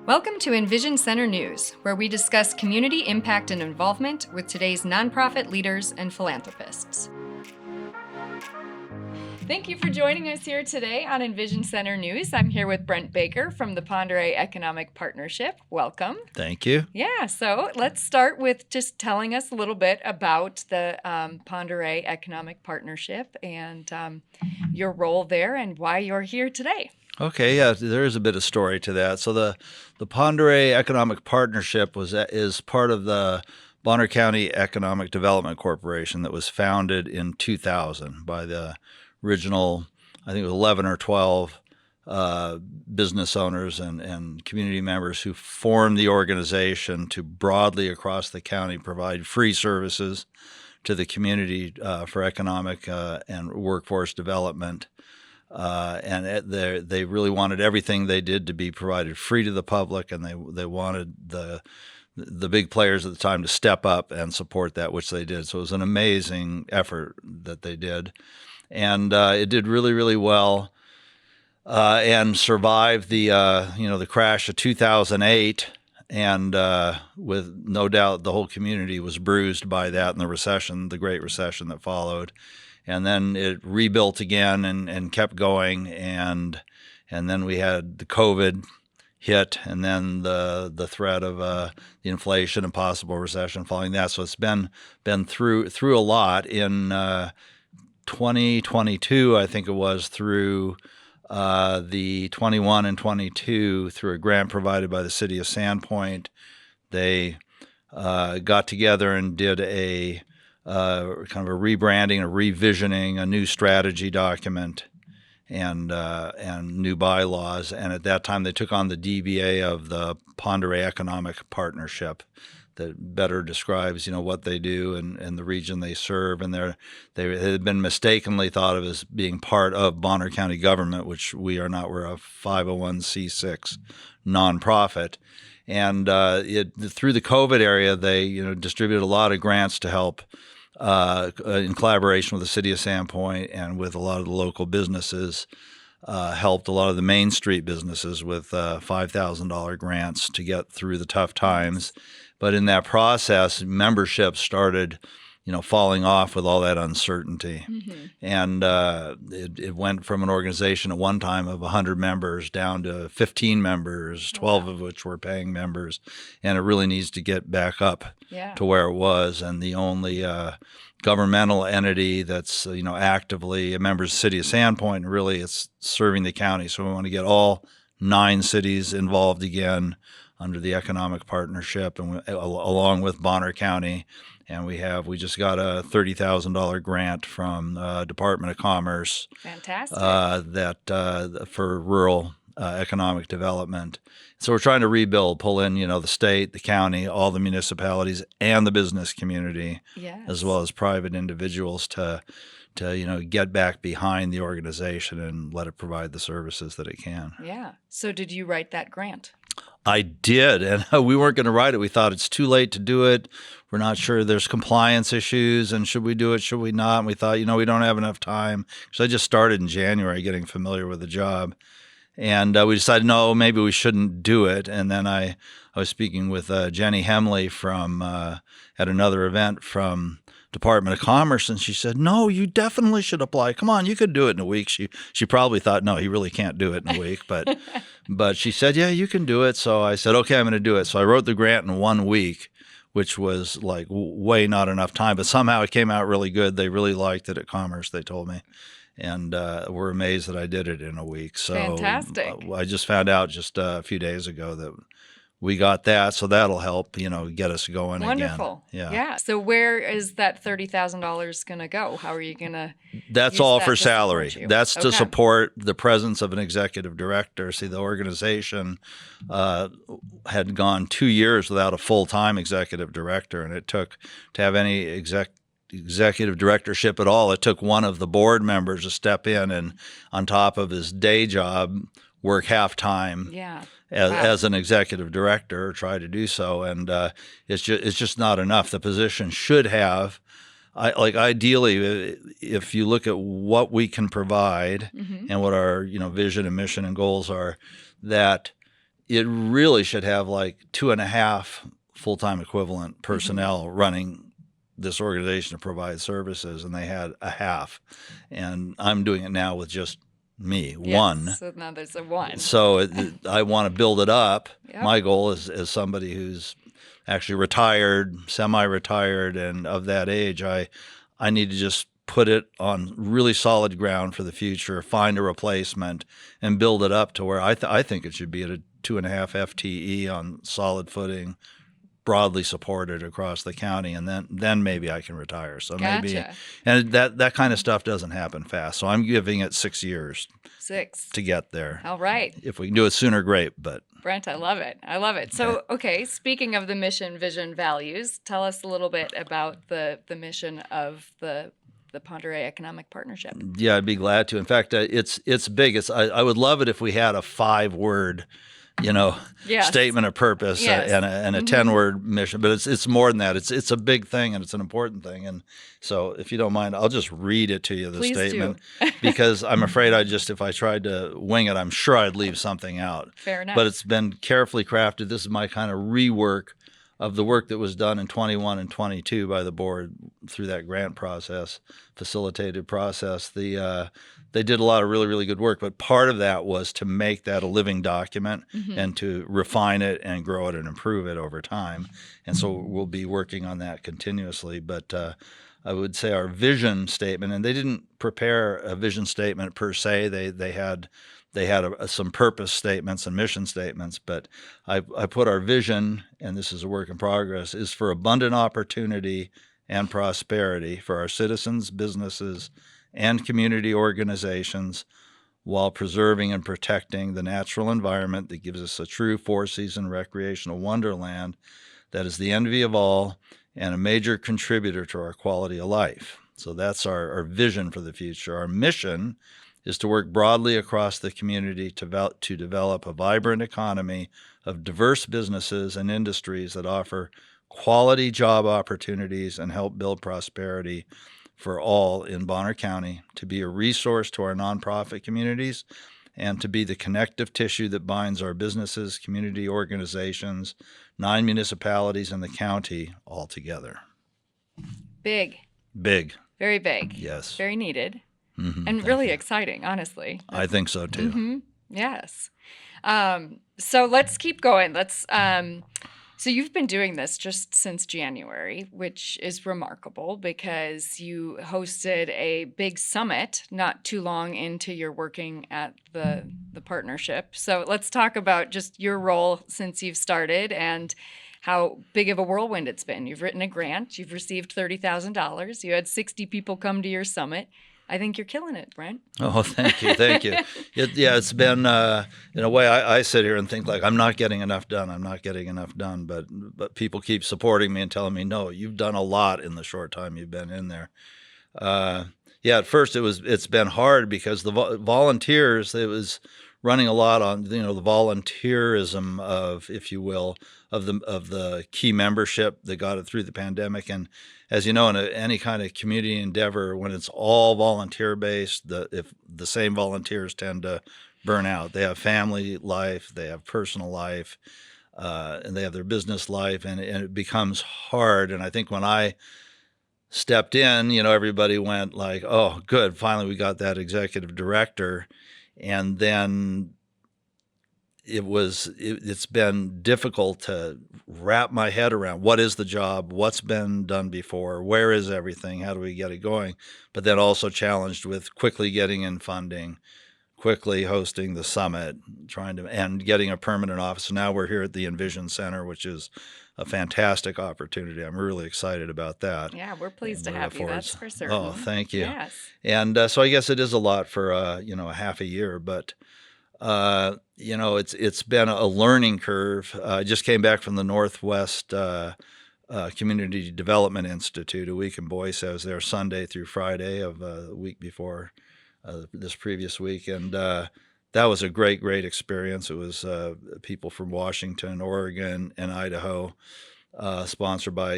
Welcome to EnVision Center News, where we discuss community impact and involvement with today's nonprofit leaders and philanthropists. Thank you for joining us here today on EnVision Center News. I'm here with Brent Baker from the Pend Oreille Economic Partnership. Welcome. Thank you. Yeah, so let's start with just telling us a little bit about the Pend Oreille Economic Partnership and your role there and why you're here today. Okay, yeah, there is a bit of story to that. So the Pend Oreille Economic Partnership is part of the Bonner County Economic Development Corporation that was founded in 2000 by the original, I think it was 11 or 12 business owners and community members who formed the organization to broadly across the county provide free services to the community for economic and workforce development. They really wanted everything they did to be provided free to the public, and they wanted the big players at the time to step up and support that, which they did. So it was an amazing effort that they did, and it did really, really well, and survived the crash of 2008. And with no doubt, the whole community was bruised by that and the recession, the Great Recession that followed. And then it rebuilt again and kept going, and then we had the COVID hit, and then the threat of the inflation and possible recession following that. So it's been through a lot. In 2022, I think it was, through the 21 and 22, through a grant provided by the city of Sandpoint, they got together and did a kind of a rebranding, a revisioning, a new strategy document, and new bylaws. And at that time, they took on the DBA of the Pend Oreille Economic Partnership, that better describes what they do and the region they serve. And they had been mistakenly thought of as being part of Bonner County government, which we are not. We're a 501c6 nonprofit. And through the COVID area, they distributed a lot of grants to help. In collaboration with the city of Sandpoint and with a lot of the local businesses, helped a lot of the Main Street businesses with $5,000 grants to get through the tough times. But in that process, membership started, falling off with all that uncertainty. Mm-hmm. And it went from an organization at one time of 100 members down to 15 members, 12 of which were paying members. And it really needs to get back up to where it was. And the only governmental entity that's actively a member of the city of Sandpoint, and really it's serving the county. So we want to get all 9 cities involved again under the economic partnership, and along with Bonner County. And we just got a $30,000 grant from Department of Commerce. Fantastic. For rural economic development. So we're trying to rebuild, pull in, the state, the county, all the municipalities, and the business community, as well as private individuals to get back behind the organization and let it provide the services that it can. Yeah. So did you write that grant? I did, and we weren't going to write it. We thought it's too late to do it. We're not sure. There's compliance issues, and should we do it, should we not? And we thought, we don't have enough time. So I just started in January getting familiar with the job. And we decided, no, maybe we shouldn't do it. And then I was speaking with Jenny Hemley from at another event from Department of Commerce, and she said, no, you definitely should apply. Come on, you could do it in a week. She probably thought, no, he really can't do it in a week. But she said, yeah, you can do it. So I said, okay, I'm going to do it. So I wrote the grant in 1 week, which was like way not enough time. But somehow it came out really good. They really liked it at Commerce, they told me. And we're amazed that I did it in a week. So fantastic. I just found out just a few days ago that we got that, so that'll help, get us going. Wonderful. Again. Yeah. So where is that $30,000 going to go? How are you going to? That's all for salary. That's to support the presence of an executive director. See, the organization had gone 2 years without a full-time executive director, and it took to have any executive directorship at all. It took one of the board members to step in and, on top of his day job, work half-time as an executive director, or try to do so. And it's just not enough. The position should have, ideally, if you look at what we can provide and what our vision and mission and goals are, that it really should have like 2.5 full-time equivalent personnel running this organization to provide services, and they had a half. And I'm doing it now with just me, one. So now there's a one. So I want to build it up. Yep. My goal is, as somebody who's actually retired, semi-retired, and of that age, I need to just put it on really solid ground for the future, find a replacement, and build it up to where I think it should be at a 2.5 FTE on solid footing, broadly supported across the county, and then maybe I can retire. So maybe, and that kind of stuff doesn't happen fast. So I'm giving it 6 years. 6 to get there. All right. If we can do it sooner, great. But Brent, I love it. I love it. So, okay, speaking of the mission, vision, values, tell us a little bit about the mission of the Pend Oreille Economic Partnership. Yeah, I'd be glad to. In fact, it's big. I would love it if we had a 5-word, statement of purpose and a 10-word mission. But it's more than that. It's a big thing, and it's an important thing. And so, if you don't mind, I'll just read it to you, the Please statement, because I'm afraid if I tried to wing it, I'm sure I'd leave something out. Fair enough. But it's been carefully crafted. This is my kind of rework of the work that was done in 21 and 22 by the board through that grant process, facilitated process. They did a lot of really, really good work, but part of that was to make that a living document and to refine it and grow it and improve it over time. And so we'll be working on that continuously. But I would say our vision statement, and they didn't prepare a vision statement per se. They had some purpose statements and mission statements, but I put our vision, and this is a work in progress, is for abundant opportunity and prosperity for our citizens, businesses, and community organizations, while preserving and protecting the natural environment that gives us a true 4-season recreational wonderland that is the envy of all and a major contributor to our quality of life. So that's our vision for the future. Our mission is to work broadly across the community to develop a vibrant economy of diverse businesses and industries that offer quality job opportunities and help build prosperity for all in Bonner County, to be a resource to our nonprofit communities, and to be the connective tissue that binds our businesses, community organizations, 9 municipalities, and the county all together. Big. Big. Very big. Yes. Very needed. And really exciting, honestly. I think so, too. Yes. So let's keep going. So you've been doing this just since January, which is remarkable because you hosted a big summit not too long into your working at the partnership. So let's talk about just your role since you've started and how big of a whirlwind it's been. You've written a grant. You've received $30,000. You had 60 people come to your summit. I think you're killing it, Brent. Oh, thank you. Thank you. It's been, in a way, I sit here and think like, I'm not getting enough done. But people keep supporting me and telling me, no, you've done a lot in the short time you've been in there. At first it's been hard because the volunteers, it was running a lot on, the volunteerism of, if you will, of the key membership that got it through the pandemic. And as you know, in any kind of community endeavor, when it's all volunteer based, if the same volunteers tend to burn out. They have family life, they have personal life, and they have their business life, and it becomes hard. And I think when I stepped in, everybody went like, "Oh, good, finally we got that executive director." And then it's been difficult to wrap my head around what is the job, what's been done before, where is everything, how do we get it going? But then also challenged with quickly getting in funding, quickly hosting the summit, and getting a permanent office. Now we're here at the EnVision Center, which is a fantastic opportunity. I'm really excited about that. Yeah, we're pleased to have you. That's for certain. Oh, thank you. Yes. And so I guess it is a lot for a half a year, but it's been a learning curve. I just came back from the Northwest Community Development Institute, a week in Boise. I was there Sunday through Friday of the week before this previous week, and that was a great experience. It was people from Washington, Oregon, and Idaho, sponsored by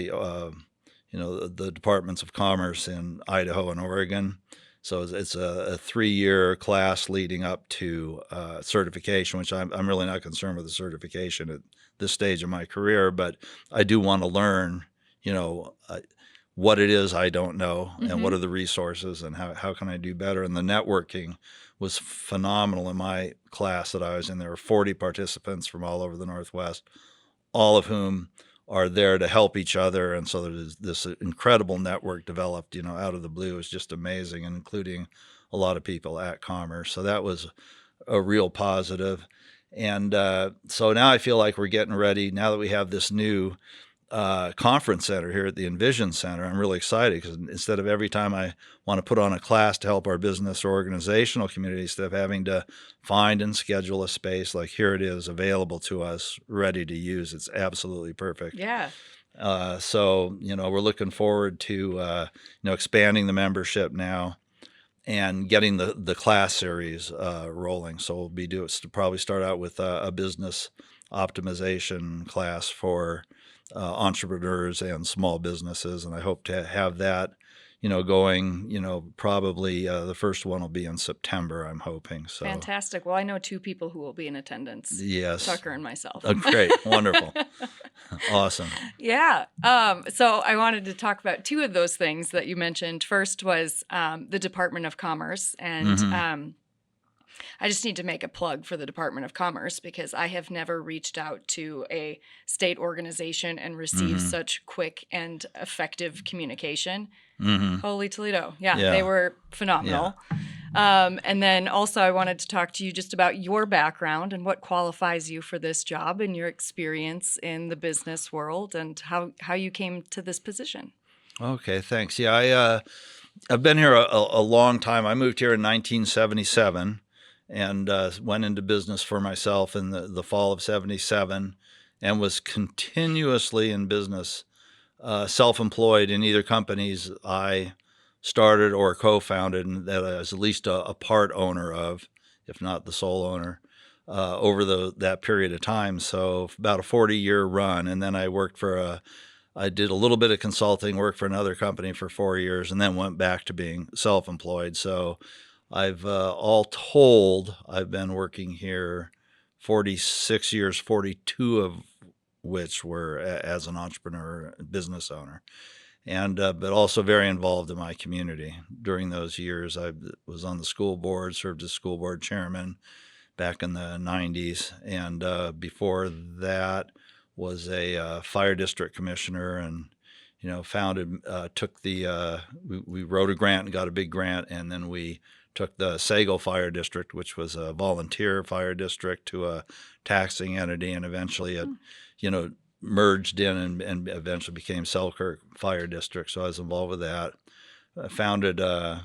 the Departments of Commerce in Idaho and Oregon. So it's a 3-year class leading up to certification, which I'm really not concerned with the certification at this stage of my career, but I do want to learn, what it is I don't know and what are the resources and how can I do better. And the networking was phenomenal in my class that I was in. There were 40 participants from all over the Northwest, all of whom are there to help each other. And so there's this incredible network developed, out of the blue. It was just amazing, and including a lot of people at Commerce. So that was a real positive. And so now I feel like we're getting ready. Now that we have this new conference center here at the EnVision Center, I'm really excited because instead of every time I want to put on a class to help our business or organizational community, instead of having to find and schedule a space, like here it is available to us, ready to use. It's absolutely perfect. Yeah. So, we're looking forward to, expanding the membership now and getting the class series rolling. So we'll probably start out with a business optimization class for entrepreneurs and small businesses, and I hope to have that, going. Probably the first one will be in September, I'm hoping. So Fantastic. Well, I know 2 people who will be in attendance. yes, Tucker and myself. oh, great, wonderful, awesome. Yeah. So I wanted to talk about 2 of those things that you mentioned. First was the Department of Commerce, and I just need to make a plug for the Department of Commerce because I have never reached out to a state organization and received such quick and effective communication. Holy Toledo. Yeah, Yeah. they were phenomenal. And then also I wanted to talk to you just about your background and what qualifies you for this job and your experience in the business world and how you came to this position. Okay, thanks. Yeah, I've been here a long time. I moved here in 1977 and went into business for myself in the fall of 77 and was continuously in business, self-employed in either companies I started or co-founded and that I was at least a part owner of, if not the sole owner, over that period of time. So about a 40-year run. And then I did a little bit of consulting, worked for another company for 4 years, and then went back to being self-employed. So I've all told, I've been working here 46 years, 42 of which were as an entrepreneur, business owner, and but also very involved in my community. During those years, I was on the school board, served as school board chairman back in the 90s, and before that was a fire district commissioner, and we wrote a grant and got a big grant, and then we took the Sago Fire District, which was a volunteer fire district, to a taxing entity, and eventually it, merged in and eventually became Selkirk Fire District. So I was involved with that. I founded a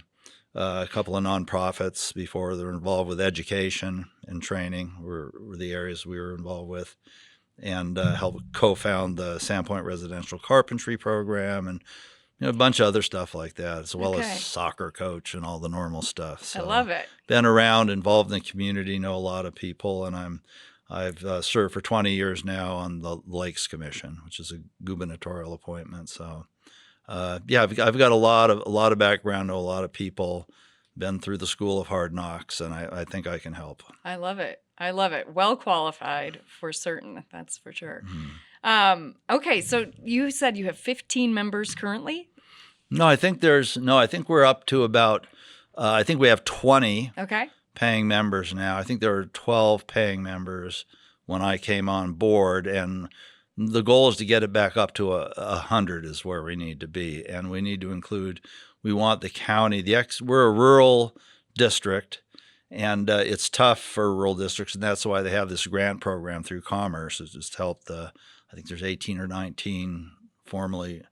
couple of nonprofits before. They were involved with education and training were the areas we were involved with, and helped co-found the Sandpoint Residential Carpentry Program and a bunch of other stuff like that, as well as soccer coach and all the normal stuff. So I love it. Been around, involved in the community, know a lot of people, and I've served for 20 years now on the Lakes Commission, which is a gubernatorial appointment. So I've got a lot of background, know a lot of people, been through the school of hard knocks, and I think I can help. I love it. Well qualified for certain, that's for sure. Okay, so you said you have 15 members currently? No, I think we're up to about, I think we have 20 paying members now. I think there were 12 paying members when I came on board, and the goal is to get it back up to 100 is where we need to be. And we need to include, we want the county, we're a rural district, and it's tough for rural districts, and that's why they have this grant program through Commerce, is just help I think there's 18 or 19 formally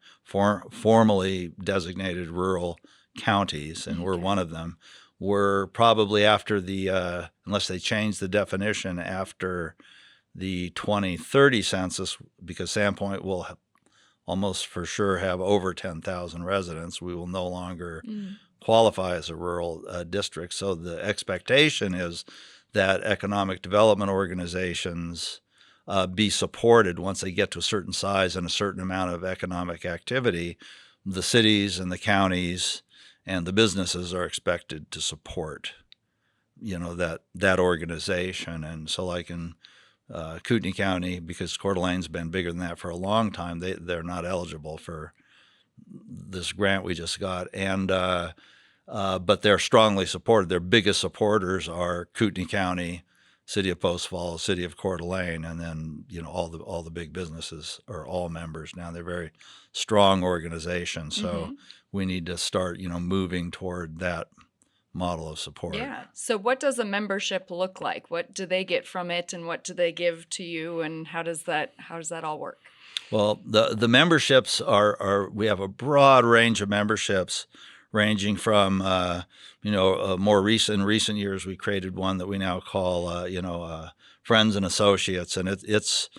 designated rural counties, and we're one of them. We're probably after unless they change the definition, after the 2030 census, because Sandpoint will almost for sure have over 10,000 residents, we will no longer qualify as a rural district. So the expectation is that economic development organizations be supported once they get to a certain size and a certain amount of economic activity. The cities and the counties and the businesses are expected to support, that organization. And so, like in Kootenai County, because Coeur d'Alene's been bigger than that for a long time, they're not eligible for this grant we just got, and but they're strongly supported. Their biggest supporters are Kootenai County, City of Post Falls, City of Coeur d'Alene, and then all the big businesses are all members now. They're very strong organizations, so we need to start moving toward that model of support. Yeah. So what does a membership look like? What do they get from it, and what do they give to you, and how does that all work? Well, the memberships are we have a broad range of memberships, ranging from more recent years we created one that we now call Friends and Associates, and it's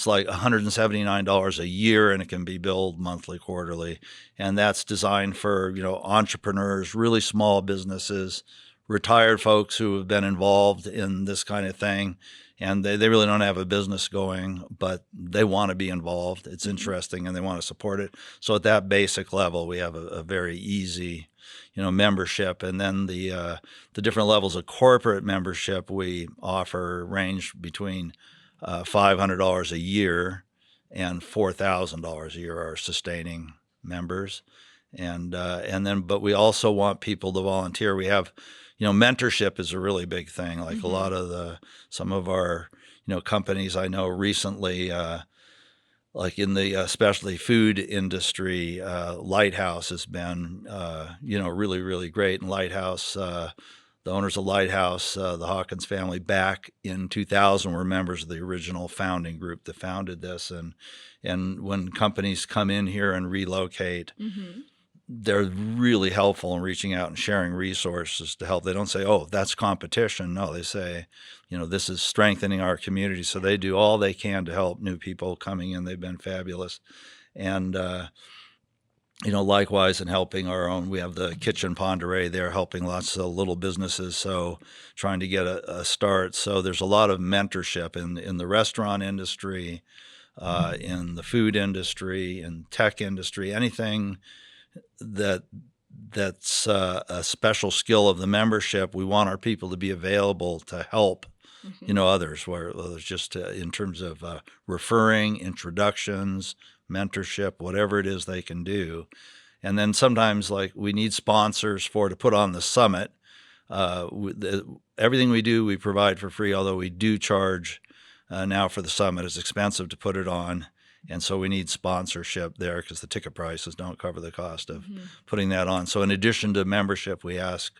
like $179 a year, and it can be billed monthly, quarterly, and that's designed for entrepreneurs, really small businesses, retired folks who have been involved in this kind of thing, and they really don't have a business going, but they want to be involved. It's interesting, and they want to support it. So at that basic level, we have a very easy, membership. And then the different levels of corporate membership we offer range between $500 a year and $4,000 a year are sustaining members. And then, but we also want people to volunteer. We have, mentorship is a really big thing. Like a lot of some of our, companies I know recently, like in the specialty food industry, Lighthouse has been, really, really great. And Lighthouse, the owners of Lighthouse, the Hawkins family, back in 2000 were members of the original founding group that founded this. And when companies come in here and relocate, they're really helpful in reaching out and sharing resources to help. They don't say, oh, that's competition. No, they say, this is strengthening our community. So they do all they can to help new people coming in. They've been fabulous. And, likewise in helping our own, we have the Kitchen Pend Oreille. They're helping lots of little businesses, so trying to get a start. So there's a lot of mentorship in the restaurant industry, in the food industry, in tech industry, anything that's a special skill of the membership. We want our people to be available to help, others, whether it's just in terms of referring, introductions, mentorship, whatever it is they can do. And then sometimes, like, we need sponsors to put on the summit. Everything we do, we provide for free, although we do charge now for the summit. It's expensive to put it on. And so we need sponsorship there because the ticket prices don't cover the cost of putting that on. So in addition to membership, we ask,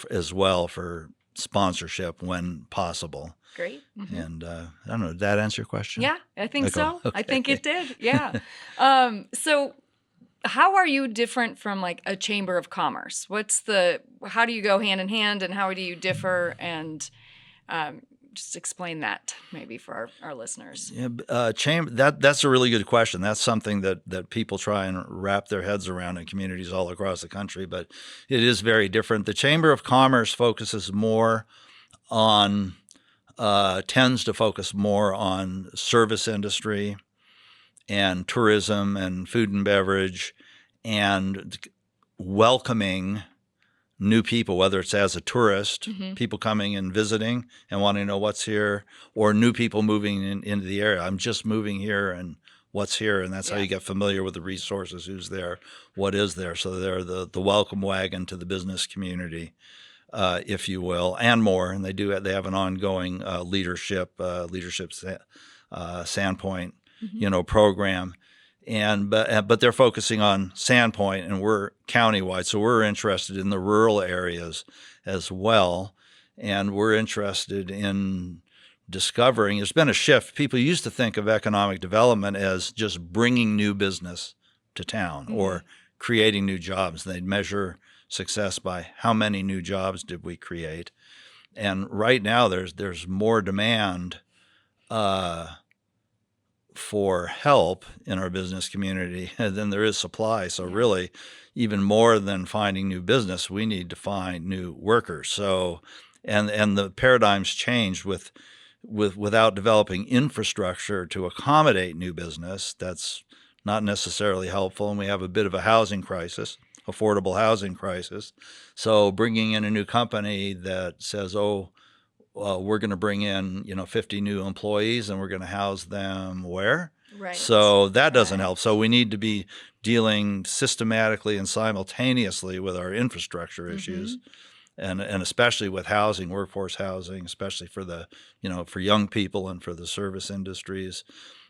as well for sponsorship when possible. Great. And I don't know, did that answer your question? Yeah, I think so. Okay. I think it did. Yeah. So how are you different from like a chamber of commerce? How do you go hand in hand, and how do you differ? And just explain that maybe for our listeners. Yeah, that's a really good question. That's something that people try and wrap their heads around in communities all across the country, but it is very different. The Chamber of Commerce focuses more on, tends to focus more on service industry and tourism and food and beverage and welcoming new people, whether it's as a tourist, people coming and visiting and wanting to know what's here, or new people moving into the area. I'm just moving here and what's here, and that's how you get familiar with the resources, who's there, what is there. So they're the welcome wagon to the business community, if you will, and more. And they have an ongoing leadership Sandpoint, program. But they're focusing on Sandpoint, and we're countywide, so we're interested in the rural areas as well, and we're interested in discovering. There's been a shift. People used to think of economic development as just bringing new business to town or creating new jobs. They'd measure success by how many new jobs did we create, and right now there's more demand for help in our business community than there is supply. So really, even more than finding new business, we need to find new workers. So, and the paradigm's changed without developing infrastructure to accommodate new business. That's not necessarily helpful, and we have a bit of a housing crisis. affordable housing crisis. So bringing in a new company that says, oh, we're going to bring in 50 new employees and we're going to house them where? Right. So that doesn't help. So we need to be dealing systematically and simultaneously with our infrastructure issues, and especially with housing, workforce housing, especially for the for young people and for the service industries.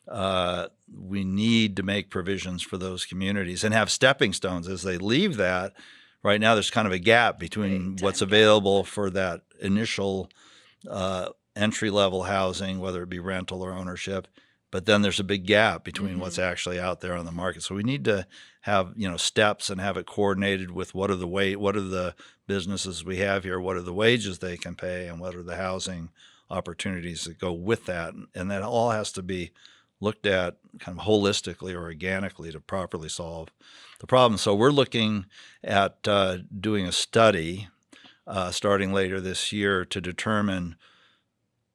We need to make provisions for those communities and have stepping stones as they leave that. Right now, there's kind of a gap between what's available for that initial entry-level housing, whether it be rental or ownership, but then there's a big gap between what's actually out there on the market. So we need to have steps and have it coordinated with what are the businesses we have here, what are the wages they can pay, and what are the housing opportunities that go with that, and that all has to be looked at kind of holistically or organically to properly solve the problem. So we're looking at doing a study starting later this year to determine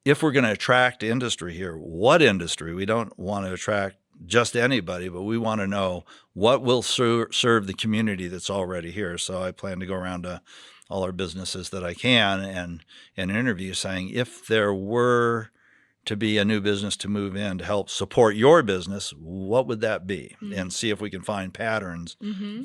if we're going to attract industry here, what industry. We don't want to attract just anybody, but we want to know what will serve the community that's already here. So I plan to go around to all our businesses that I can and interview, saying if there were to be a new business to move in to help support your business, what would that be? And see if we can find patterns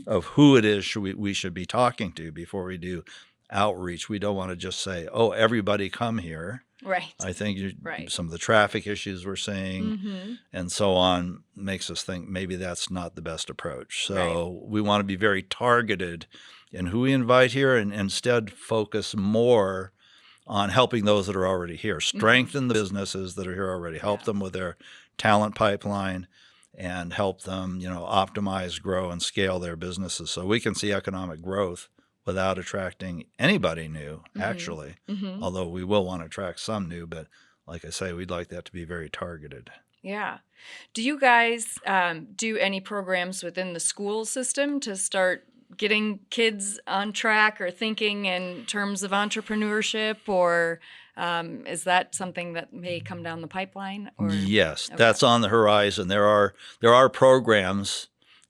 of who it is we should be talking to before we do outreach. We don't want to just say, oh, everybody come here. Right. I think some of the traffic issues we're seeing and so on makes us think maybe that's not the best approach. So we want to be very targeted in who we invite here and instead focus more on helping those that are already here, strengthen the businesses that are here already, help them with their talent pipeline, and help them, optimize, grow, and scale their businesses so we can see economic growth without attracting anybody new, actually, although we will want to attract some new, but like I say, we'd like that to be very targeted. Yeah. Do you guys do any programs within the school system to start getting kids on track or thinking in terms of entrepreneurship, or is that something that may come down the pipeline? Or? Yes, that's on the horizon. There are programs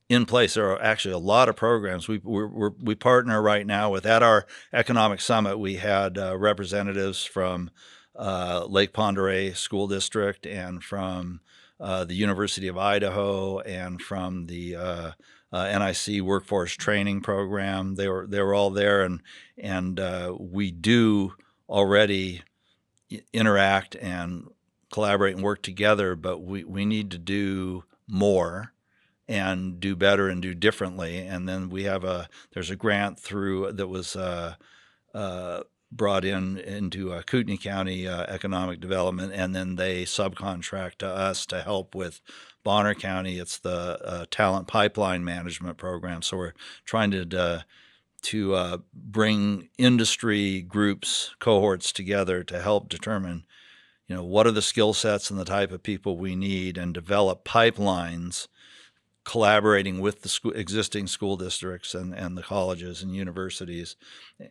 in place. There are actually a lot of programs. We partner right now with, at our economic summit, we had representatives from Lake Pend Oreille School District and from the University of Idaho and from the NIC Workforce Training Program. They were all there, and we do already interact and collaborate and work together, but we need to do more and do better and do differently. And then there's a grant through that was brought into Kootenai County Economic Development, and then they subcontract to us to help with Bonner County. It's the Talent Pipeline Management Program. So we're trying to bring industry groups, cohorts together to help determine, what are the skill sets and the type of people we need, and develop pipelines collaborating with the existing school districts and the colleges and universities,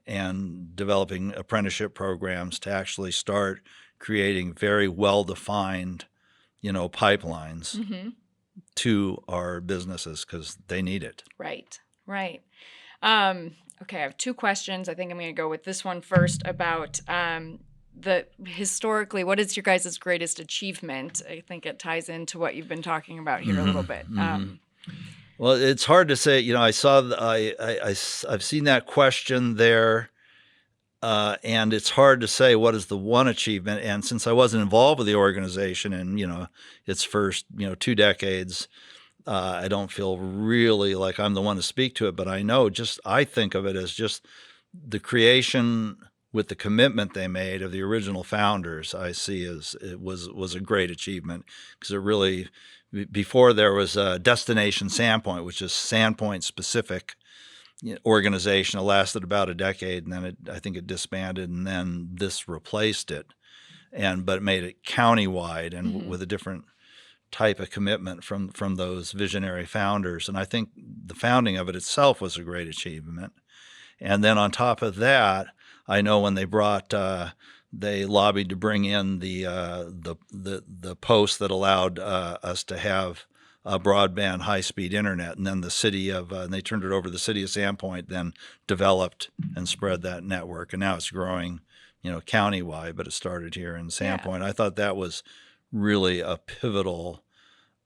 and developing apprenticeship programs to actually start creating very well-defined, pipelines to our businesses because they need it. Right. Okay, I have two questions. I think I'm going to go with this one first about historically, what is your guys' greatest achievement? I think it ties into what you've been talking about here a little bit. Well, it's hard to say. I've seen that question there, and it's hard to say what is the one achievement. And since I wasn't involved with the organization in its first 2 decades, I don't feel really like I'm the one to speak to it. But I think of it as just the creation with the commitment they made of the original founders. I see as it was a great achievement because it really. Before there was a Destination Sandpoint, which is Sandpoint specific organization. It lasted about a decade, and then I think it disbanded, and then this replaced it, but it made it countywide and with a different type of commitment from those visionary founders. And I think the founding of it itself was a great achievement. And then on top of that, I know when they lobbied to bring in the post that allowed us to have broadband high-speed internet. And then the city of, and they turned it over to the city of Sandpoint, then developed and spread that network. And now it's growing, countywide, but it started here in Sandpoint. I thought that was really a pivotal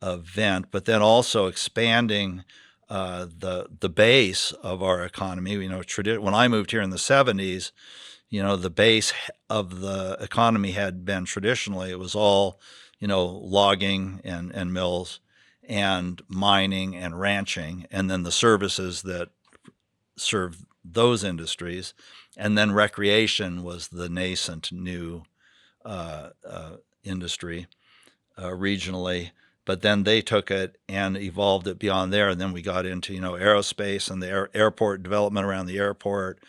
event, but then also expanding the base of our economy. When I moved here in the 70s, the base of the economy had been traditionally, it was all, logging and mills and mining and ranching, and then the services that serve those industries. And then recreation was the nascent new industry regionally. But then they took it and evolved it beyond there. And then we got into, aerospace and the airport development around the airport,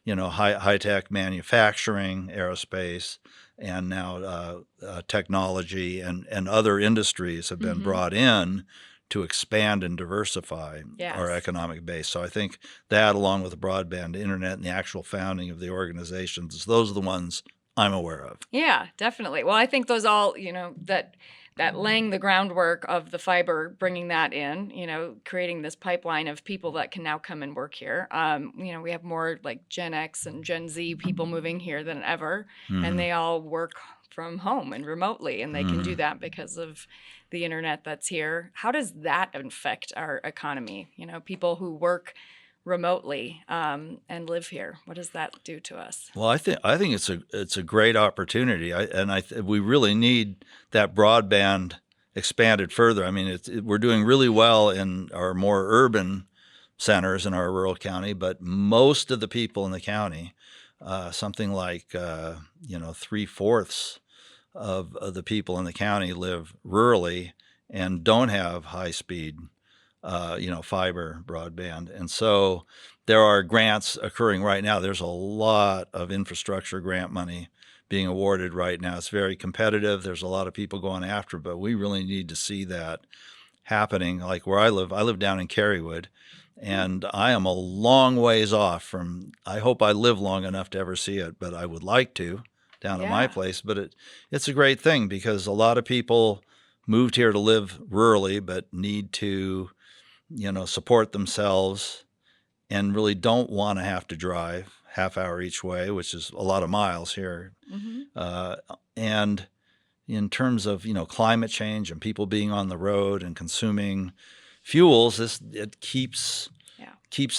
high-tech manufacturing, aerospace, and now technology and other industries have been brought in to expand and diversify our economic base. So I think that, along with the broadband internet and the actual founding of the organizations, those are the ones I'm aware of. Yeah, definitely. Well, I think those all, that laying the groundwork of the fiber, bringing that in, creating this pipeline of people that can now come and work here. We have more like Gen X and Gen Z people moving here than ever, and they all work from home and remotely, and they can do that because of the internet that's here. How does that affect our economy? People who work remotely and live here. What does that do to us? Well, I think it's a great opportunity, we really need that broadband expanded further. I mean, we're doing really well in our more urban centers in our rural county, but most of the people in the county, something like 3/4 of the people in the county live rurally and don't have high speed fiber broadband. And so there are grants occurring right now. There's a lot of infrastructure grant money being awarded right now. It's very competitive. There's a lot of people going after it, but we really need to see that happening. Like where I live down in Carywood, and I am a long ways off from, I hope I live long enough to ever see it, but I would like to down at my place. But it's a great thing because a lot of people moved here to live rurally, but need to support themselves and really don't want to have to drive half hour each way, which is a lot of miles here. And in terms of, climate change and people being on the road and consuming fuels, it keeps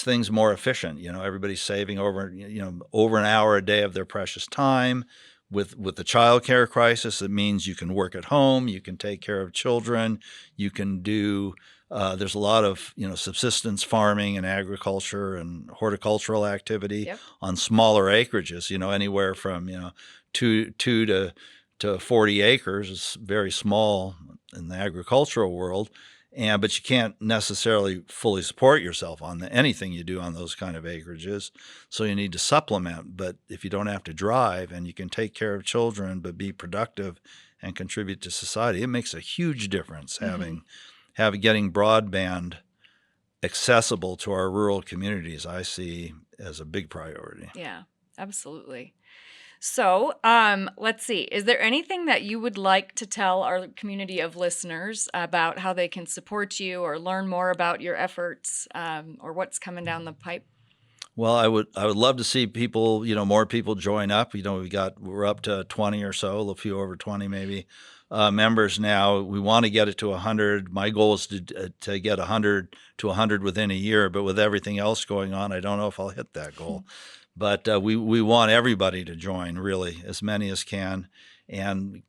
things more efficient. Everybody's saving over an hour a day of their precious time. With the child care crisis, it means you can work at home, you can take care of children, you can do there's a lot of subsistence farming and agriculture and horticultural activity on smaller acreages. Anywhere from 2 to 40 acres is very small in the agricultural world, but you can't necessarily fully support yourself on anything you do on those kind of acreages. So you need to supplement. But if you don't have to drive and you can take care of children but be productive and contribute to society, it makes a huge difference getting broadband accessible to our rural communities. I see as a big priority. Yeah, absolutely. So let's see. Is there anything that you would like to tell our community of listeners about how they can support you or learn more about your efforts or what's coming down the pipe? Well, I would love to see people, more people join up. We're up to 20 or so, a few over 20 maybe members now. We want to get it to 100. My goal is to get 100 to 100 within a year, but with everything else going on, I don't know if I'll hit that goal. But we want everybody to join, really, as many as can. And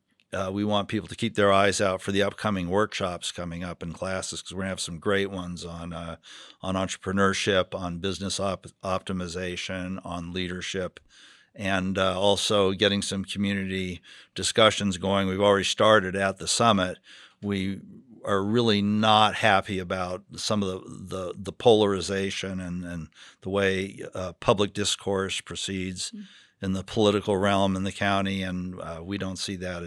we want people to keep their eyes out for the upcoming workshops coming up in classes, because we're going to have some great ones on entrepreneurship, on business optimization, on leadership, and also getting some community discussions going. We've already started at the summit. We are really not happy about some of the polarization and the way public discourse proceeds in the political realm in the county, and we don't see that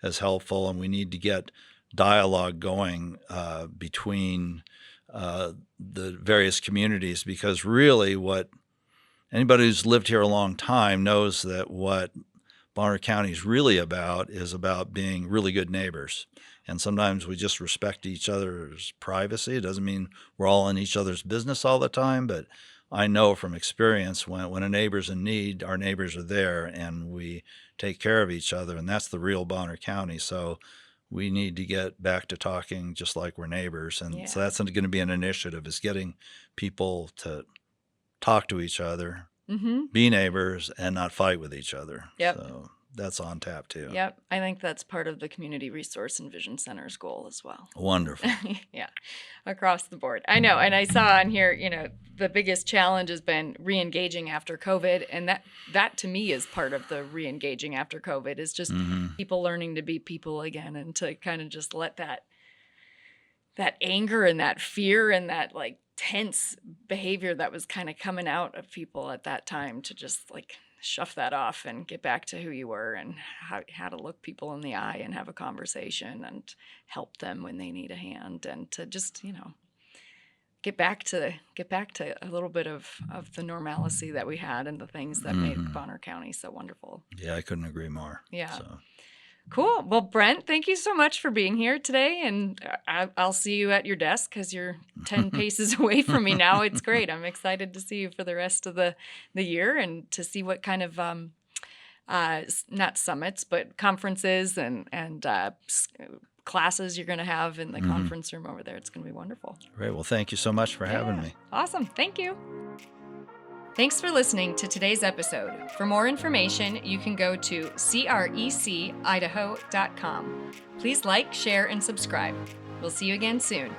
as helpful. And we need to get dialogue going between the various communities, because really what anybody who's lived here a long time knows that what Bonner County is really about is about being really good neighbors. And sometimes we just respect each other's privacy. It doesn't mean we're all in each other's business all the time, but I know from experience when a neighbor's in need, our neighbors are there and we take care of each other. And that's the real Bonner County. So we need to get back to talking just like we're neighbors. And so Yeah. that's going to be an initiative, is getting people to talk to each other, Mm-hmm. be neighbors, and not fight with each other. Yep. So that's on tap too. Yep. I think that's part of the Community Resource EnVision Center's goal as well. Wonderful. Yeah, across the board. I know. And I saw on here, the biggest challenge has been re-engaging after COVID. And that to me is part of the re-engaging after COVID, is just people learning to be people again, and to kind of just let that anger and that fear and that like tense behavior that was kind of coming out of people at that time, to just like shove that off and get back to who you were, and how to look people in the eye and have a conversation and help them when they need a hand, and to just get back to a little bit of the normalcy that we had and the things that made Bonner County so wonderful. Yeah, I couldn't agree more. Yeah. So. Cool. Well, Brent, thank you so much for being here today. And I'll see you at your desk because you're 10 paces away from me now. It's great. I'm excited to see you for the rest of the year, and to see what kind of, not summits, but conferences and classes you're going to have in the conference room over there. It's going to be wonderful. Great. Well, thank you so much for having me. Awesome. Thank you. Thanks for listening to today's episode. For more information, you can go to crecIdaho.com. Please like, share, and subscribe. We'll see you again soon.